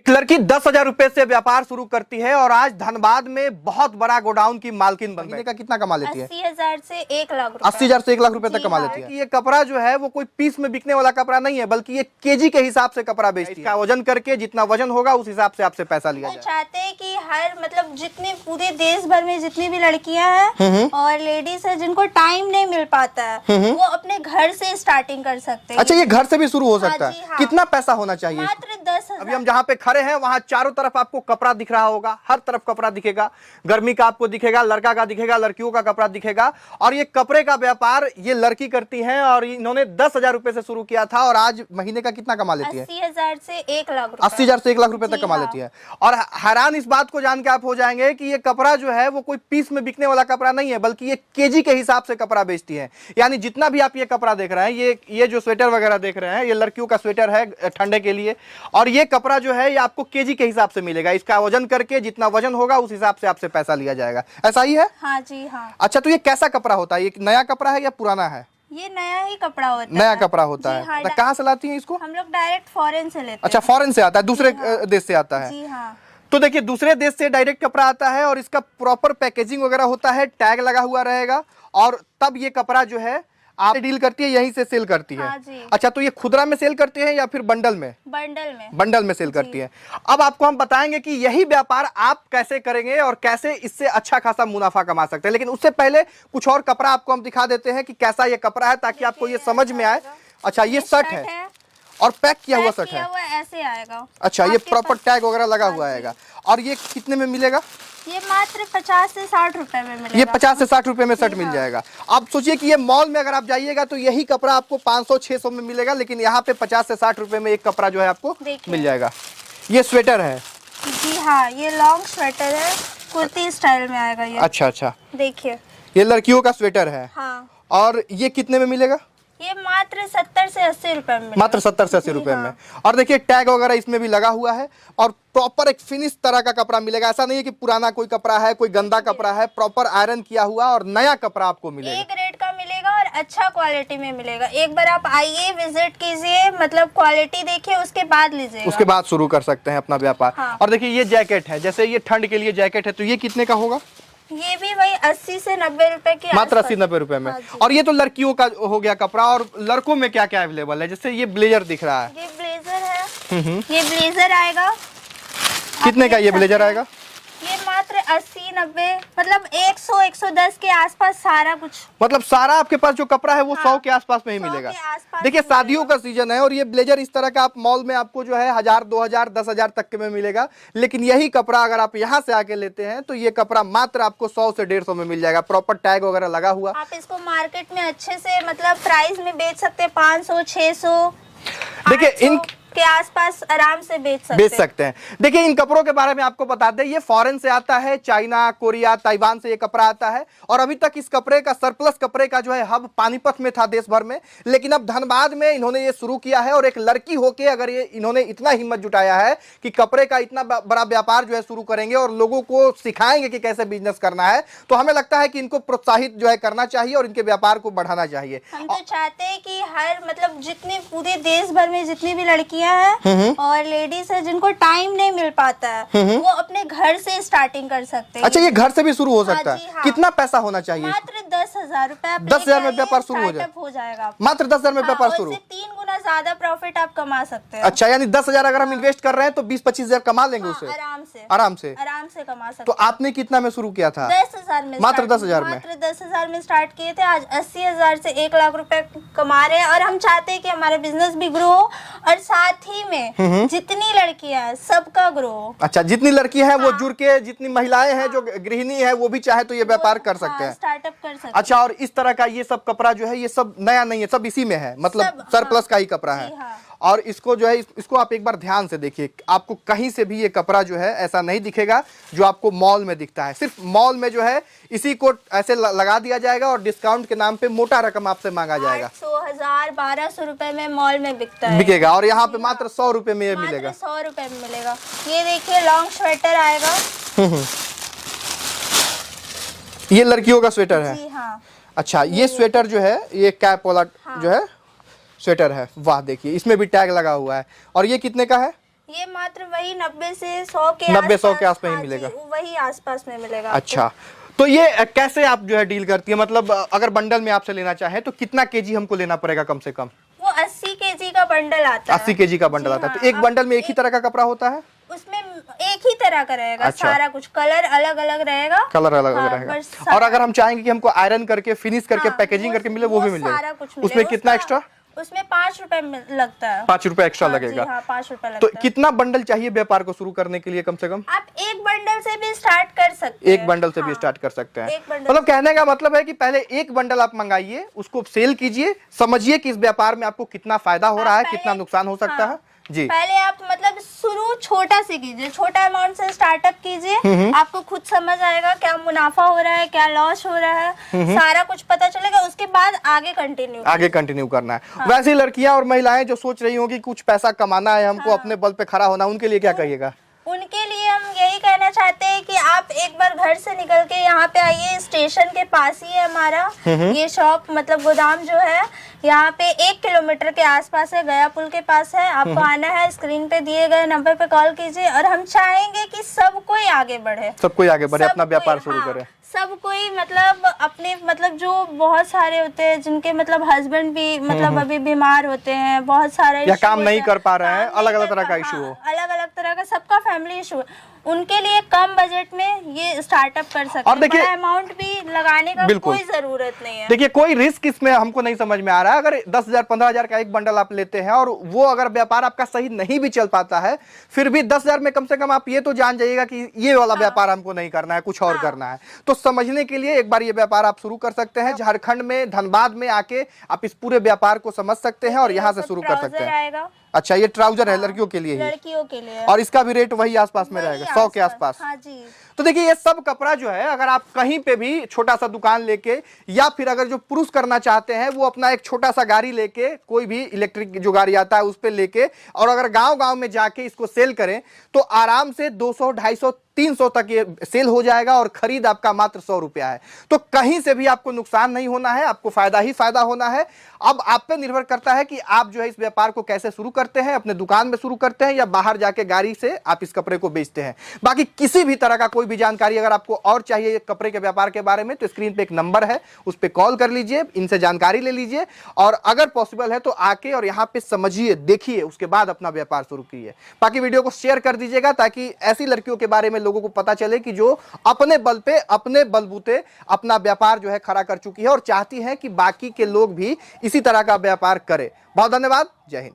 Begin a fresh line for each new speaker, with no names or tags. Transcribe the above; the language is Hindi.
एक लड़की 10,000 रुपए से व्यापार शुरू करती है और आज धनबाद में बहुत बड़ा गोडाउन की मालकिन बन गई। का कितना कमा लेती है?
80,000 से 1 लाख रुपए।
80,000 से 1 लाख रुपए तक कमा लेती है। ये कपड़ा जो है वो कोई पीस में बिकने वाला कपड़ा नहीं है, बल्कि ये केजी के हिसाब से कपड़ा बेचती है। इसका वजन करके जितना वजन होगा उस हिसाब से आपसे पैसा लिया जाए।
चाहते हैं कि हर मतलब जितने पूरे देश भर में जितनी भी लड़कियां हैं और लेडीज है जिनको टाइम नहीं मिल पाता है वो अपने घर से स्टार्टिंग कर सकते हैं।
अच्छा, ये घर से भी शुरू हो सकता है?
हाँ।
कितना पैसा होना चाहिए?
मात्र 10,000।
अभी हम जहाँ पे खड़े हैं वहाँ चारों तरफ आपको कपड़ा दिख रहा होगा, हर तरफ कपड़ा दिखेगा। गर्मी का आपको दिखेगा, लड़का का दिखेगा, लड़कियों का कपड़ा दिखेगा। और ये कपड़े का व्यापार ये लड़की करती है और इन्होंने 10,000 रुपए से शुरू किया था और आज महीने का कितना कमा लेती है?
80,000 से 1 लाख रुपए।
80,000 से 1 लाख रुपए तक कमा लेती है। और हैरान इस बात को जान के आप हो जाएंगे कि ये कपड़ा जो है वो कोई पीस में बिकने वाला कपड़ा नहीं है, बल्कि ये केजी के हिसाब से कपड़ा बेचती है। यानी जितना भी आप ये कपड़ा देख रहे हैं, ये जो स्वेटर वगैरह देख रहे हैं, ये लड़कियों का स्वेटर है ठंडे के लिए। और ये कपड़ा जो है ये आपको केजी के हिसाब से मिलेगा। इसका वजन करके जितना वजन होगा उस हिसाब से आपसे पैसा लिया जाएगा। ऐसा ही है?
हाँ जी हाँ।
अच्छा, तो ये कैसा कपड़ा होता है? ये नया कपड़ा है या पुराना है?
ये नया ही कपड़ा होता है।
नया कपड़ा होता है।
हाँ,
तो कहाँ से लाती हैं इसको?
हम लोग डायरेक्ट फॉरेन से लेते हैं।
अच्छा, फॉरेन से आता है, दूसरे देश से आता है।
जी हाँ।
तो देखिए, दूसरे देश से डायरेक्ट कपड़ा आता है और इसका प्रॉपर पैकेजिंग वगैरह होता है, टैग लगा हुआ रहेगा और तब ये कपड़ा जो है आप डील करती है, यहीं से सेल करती है।
हाँ जी।
अच्छा, तो ये खुदरा में सेल करती है या फिर बंडल में? बंडल में सेल करती है। अब आपको हम बताएंगे कि यही व्यापार आप कैसे करेंगे और कैसे इससे अच्छा खासा मुनाफा कमा सकते हैं। लेकिन उससे पहले कुछ और कपड़ा आपको हम दिखा देते हैं कि कैसा ये कपड़ा है, ताकि आपको ये समझ में आए। अच्छा, ये शर्ट है और पैक किया हुआ शर्ट है।
ऐसे आएगा।
अच्छा, ये प्रॉपर टैग वगैरह लगा हुआ आएगा। और ये कितने में मिलेगा?
ये मात्र 50 से 60 रुपए में मिलेगा।
ये 50 से 60 रुपए में शर्ट मिल जाएगा। आप सोचिए कि ये मॉल में अगर आप जाइएगा तो यही कपड़ा आपको 500-600 में मिलेगा, लेकिन यहाँ पे 50 से 60 रुपए में एक कपड़ा जो है आपको मिल जाएगा। ये स्वेटर है।
जी हाँ, ये लॉन्ग स्वेटर है, कुर्ती स्टाइल में आएगा ये।
अच्छा अच्छा,
देखिए
ये लड़कियों का स्वेटर है।
हाँ।
और ये कितने में मिलेगा?
ये मात्र 70 से 80 रुपए में।
मात्र 70 से 80 रुपए में। और देखिए, टैग वगैरह इसमें भी लगा हुआ है और प्रॉपर एक फिनिश तरह का कपड़ा मिलेगा। ऐसा नहीं है कि पुराना कोई कपड़ा है, कोई गंदा कपड़ा है, प्रॉपर आयरन किया हुआ और नया कपड़ा आपको मिलेगा।
एक रेट का मिलेगा और अच्छा क्वालिटी में मिलेगा। एक बार आप आइए, विजिट कीजिए, मतलब क्वालिटी देखिए, उसके बाद लीजिए,
उसके बाद शुरू कर सकते हैं अपना व्यापार। हाँ। और देखिए, ये जैकेट है, जैसे ये ठंड के लिए जैकेट है, तो ये कितने का होगा?
ये भी वही 80 से 90 रुपए की,
मात्र 80-90 रुपए में। हाँ, और ये तो लड़कियों का हो गया कपड़ा। और लड़कों में क्या क्या अवेलेबल है? जैसे ये ब्लेजर दिख रहा है,
ये ब्लेजर है। ये ब्लेजर आएगा।
कितने का ये ब्लेजर आएगा?
ये मात्र 80-90 मतलब 100-110 के आसपास सारा कुछ।
मतलब सारा आपके पास जो कपड़ा है वो 100 के आसपास में ही मिलेगा। देखिए, शादियों का सीजन है और ये ब्लेजर इस तरह का आप मॉल में आपको जो है 1000, 2000, 10,000 तक के में मिलेगा। लेकिन यही कपड़ा अगर आप यहाँ से आके लेते हैं तो ये कपड़ा मात्र आपको 100 से 150 में मिल जाएगा। प्रॉपर टैग वगैरह लगा हुआ।
आप इसको मार्केट में अच्छे से मतलब प्राइस में बेच सकते हैं, 500, 600।
देखिए, इन
के आसपास आराम से बेच सकते हैं।
देखिए, इन कपड़ों के बारे में आपको बता दें, ये फॉरेन से आता है, चाइना, कोरिया, ताइवान से ये कपड़ा आता है। और अभी तक इस कपड़े का सरप्लस कपड़े का जो है हब पानीपत में था देश भर में, लेकिन अब धनबाद में इन्होंने ये शुरू किया है। और एक लड़की होके अगर ये इन्होंने इतना हिम्मत जुटाया है कि कपड़े का इतना बड़ा व्यापार जो है शुरू करेंगे और लोगों को सिखाएंगे कि कैसे बिजनेस करना है, तो हमें लगता है कि इनको प्रोत्साहित जो है करना चाहिए और इनके व्यापार को बढ़ाना चाहिए।
हम तो चाहते हैं कि हर मतलब जितने पूरे देश भर में जितनी भी लड़कियां हैं और लेडीज है जिनको टाइम नहीं मिल पाता है वो अपने घर से स्टार्टिंग कर सकते हैं।
अच्छा, ये घर से भी शुरू हो सकता है?
हाँ।
कितना पैसा होना चाहिए?
मात्र 10,000 रुपए।
10,000 में व्यापार शुरू हो जाएगा। मात्र 10,000 में व्यापार शुरू।
3 गुना ज्यादा प्रॉफिट आप कमा सकते हैं।
अच्छा, यानी 10,000 अगर हम इन्वेस्ट कर रहे हैं तो 20-25,000 कमा लेंगे उससे आराम से
कमा सकते।
तो आपने कितना में शुरू किया था?
10,000 में।
मात्र 10,000 में।
मात्र 10,000 में स्टार्ट किए थे। आज 80,000 से 1 लाख रुपए कमा रहे हैं। और हम चाहते हैं कि हमारा बिजनेस भी ग्रो हो और साथ ही में जितनी लड़कियां हैं सबका ग्रो।
अच्छा, जितनी लड़की है वो जुड़ के, जितनी महिलाएं हैं जो गृहिणी है वो भी चाहे तो ये व्यापार कर सकते हैं,
स्टार्टअप कर सकते हैं।
अच्छा, और इस तरह का ये सब कपड़ा जो है ये सब नया नहीं है, सब इसी में है, मतलब सरप्लस का ही कपड़ा है। और इसको जो है इसको आप एक बार ध्यान से देखिए, आपको कहीं से भी ये कपड़ा जो है ऐसा नहीं दिखेगा जो आपको मॉल में दिखता है। सिर्फ मॉल में जो है इसी को ऐसे लगा दिया जाएगा और डिस्काउंट के नाम पे मोटा रकम आपसे मांगा जाएगा।
800, 1200 रुपए में मॉल में
बिकेगा और यहाँ पे मात्र 100 रुपए में ये मिलेगा।
100 रुपए में मिलेगा। ये देखिए, लॉन्ग स्वेटर आएगा।
ये लड़कियों का स्वेटर है।
जी हाँ।
अच्छा, ये स्वेटर जो है ये कैप वाला जो है स्वेटर है। वाह, देखिए इसमें भी टैग लगा हुआ है। और ये कितने का है?
ये मात्र वही 90 से 100 के
90-100 के आसपास ही
हाँ जी,
मिलेगा।
वही आसपास में मिलेगा आपको।
अच्छा, तो ये कैसे आप जो है डील करती है, मतलब अगर बंडल में आपसे लेना चाहे तो कितना केजी हमको लेना पड़ेगा कम से कम?
वो 80 केजी का बंडल आता है।
80 केजी का बंडल
जी
आता है, तो
हाँ,
एक बंडल में एक ही तरह का कपड़ा होता है?
उसमें एक ही तरह का रहेगा।
अच्छा।
सारा कुछ कलर अलग अलग रहेगा।
कलर अलग
हाँ,
रहेगा।
बस
और अगर हम चाहेंगे कि हमको आयरन करके फिनिश करके
हाँ,
पैकेजिंग करके मिले, वो भी मिल
सारा
जाएगा?
कुछ मिलेगा।
उसमें कितना एक्स्ट्रा?
उसमें 5 रुपए लगता है।
5 रुपए एक्स्ट्रा
हाँ जी,
लगेगा।
हाँ, 5 रुपए
तो
लगता है।
कितना बंडल चाहिए व्यापार को शुरू करने के लिए कम से कम?
आप एक बंडल से भी स्टार्ट कर सकते हैं।
एक बंडल से भी
हाँ,
स्टार्ट कर सकते हैं।
एक बंडल
मतलब कहने का मतलब है कि पहले एक बंडल आप मंगाइए, उसको सेल कीजिए, समझिए कि इस व्यापार में आपको कितना फायदा हो रहा है,
पहले-
कितना नुकसान हो सकता
हाँ,
है जी।
पहले आप मतलब शुरू छोटा से कीजिए, छोटा अमाउंट से स्टार्टअप कीजिए। आपको खुद समझ आएगा क्या मुनाफा हो रहा है, क्या लॉस हो रहा है, सारा कुछ पता चलेगा। उसके बाद आगे कंटिन्यू
करना है। वैसे ही लड़कियां और महिलाएं जो सोच रही होंगी कुछ पैसा कमाना है हमको, अपने बल पे खड़ा होना, उनके लिए क्या कहिएगा?
उनके लिए हम यही कहना चाहते हैं कि आप एक बार घर से निकल के यहाँ पे आइए। स्टेशन के पास ही है हमारा ये शॉप, मतलब गोदाम जो है यहाँ पे 1 किलोमीटर के आसपास है, गया पुल के पास है। आपको आना है, स्क्रीन पे दिए गए नंबर पे कॉल कीजिए। और हम चाहेंगे कि सब कोई आगे बढ़े,
सब कोई आगे बढ़े,
सब
अपना व्यापार
कोई-
शुरू
हाँ,
करे।
सब कोई मतलब अपने मतलब जो बहुत सारे होते हैं जिनके मतलब हस्बैंड भी मतलब अभी बीमार होते हैं, बहुत सारे
या
issue
काम
होते
नहीं
हैं,
कर पा रहे हैं,
काम नहीं
अलग-अलग
कर
तरह का
पा-
issue
हाँ,
हो।
अलग-अलग तरह का सबका फैमिली इशू, उनके लिए कम बजट में ये स्टार्टअप कर सकते
और
हैं।
देखिए-
बड़ा अमाउंट भी लगाने का
बिल्कुल।
कोई जरूरत नहीं है।
देखिए, कोई रिस्क इसमें हमको नहीं समझ में आ रहा है। अगर 10,000 15,000 का एक बंडल आप लेते हैं और वो अगर व्यापार आपका सही नहीं भी चल पाता है, फिर भी 10,000 में कम से कम आप ये तो जान जाइएगा कि ये वाला व्यापार हमको नहीं करना है, कुछ और करना है। तो समझने के लिए एक बार ये व्यापार आप शुरू कर सकते हैं। झारखंड में धनबाद में आके आप इस पूरे व्यापार को समझ सकते हैं और यहाँ से शुरू कर सकते हैं।
आएगा।
अच्छा, ये ट्राउजर है लड़कियों के लिए ही,
लड़कियों के लिए
और इसका भी रेट वही आसपास में
वही
रहेगा, 100 के आसपास।
हाँ जी।
तो देखिए, ये सब कपड़ा जो है अगर आप कहीं पे भी छोटा सा दुकान लेके, या फिर अगर जो पुरुष करना चाहते हैं वो अपना एक छोटा सा गाड़ी लेके, कोई भी इलेक्ट्रिक जो गाड़ी आता है उस पे लेके, और अगर गांव-गांव में जाके इसको सेल करें तो आराम से 200, 250, 300 तक ये सेल हो जाएगा और खरीद आपका मात्र 100 रुपया है। तो कहीं से भी आपको नुकसान नहीं होना है, आपको फायदा ही फायदा होना है। अब आप पे निर्भर करता है कि आप जो है इस व्यापार को कैसे शुरू करते हैं, अपने दुकान में शुरू करते हैं या बाहर जाके गाड़ी से आप इस कपड़े को बेचते हैं। बाकी किसी भी तरह का कोई भी जानकारी अगर आपको और चाहिए कपड़े के व्यापार के बारे में, तो स्क्रीन पे एक नंबर है, उस पे कॉल कर लीजिए, इनसे जानकारी ले लीजिए, और अगर पॉसिबल है तो आके और यहाँ पे समझिए, देखिए, उसके बाद अपना व्यापार शुरू कीजिए। बाकी वीडियो को शेयर कर दीजिएगा ताकि ऐसी लड़कियों के बारे में लोगों को पता चले कि जो अपने बल पे, अपने बलबूते अपना व्यापार जो है खड़ा कर चुकी है और चाहती है कि बाकी के लोग भी इसी तरह का व्यापार करें। बहुत धन्यवाद, जय हिंद।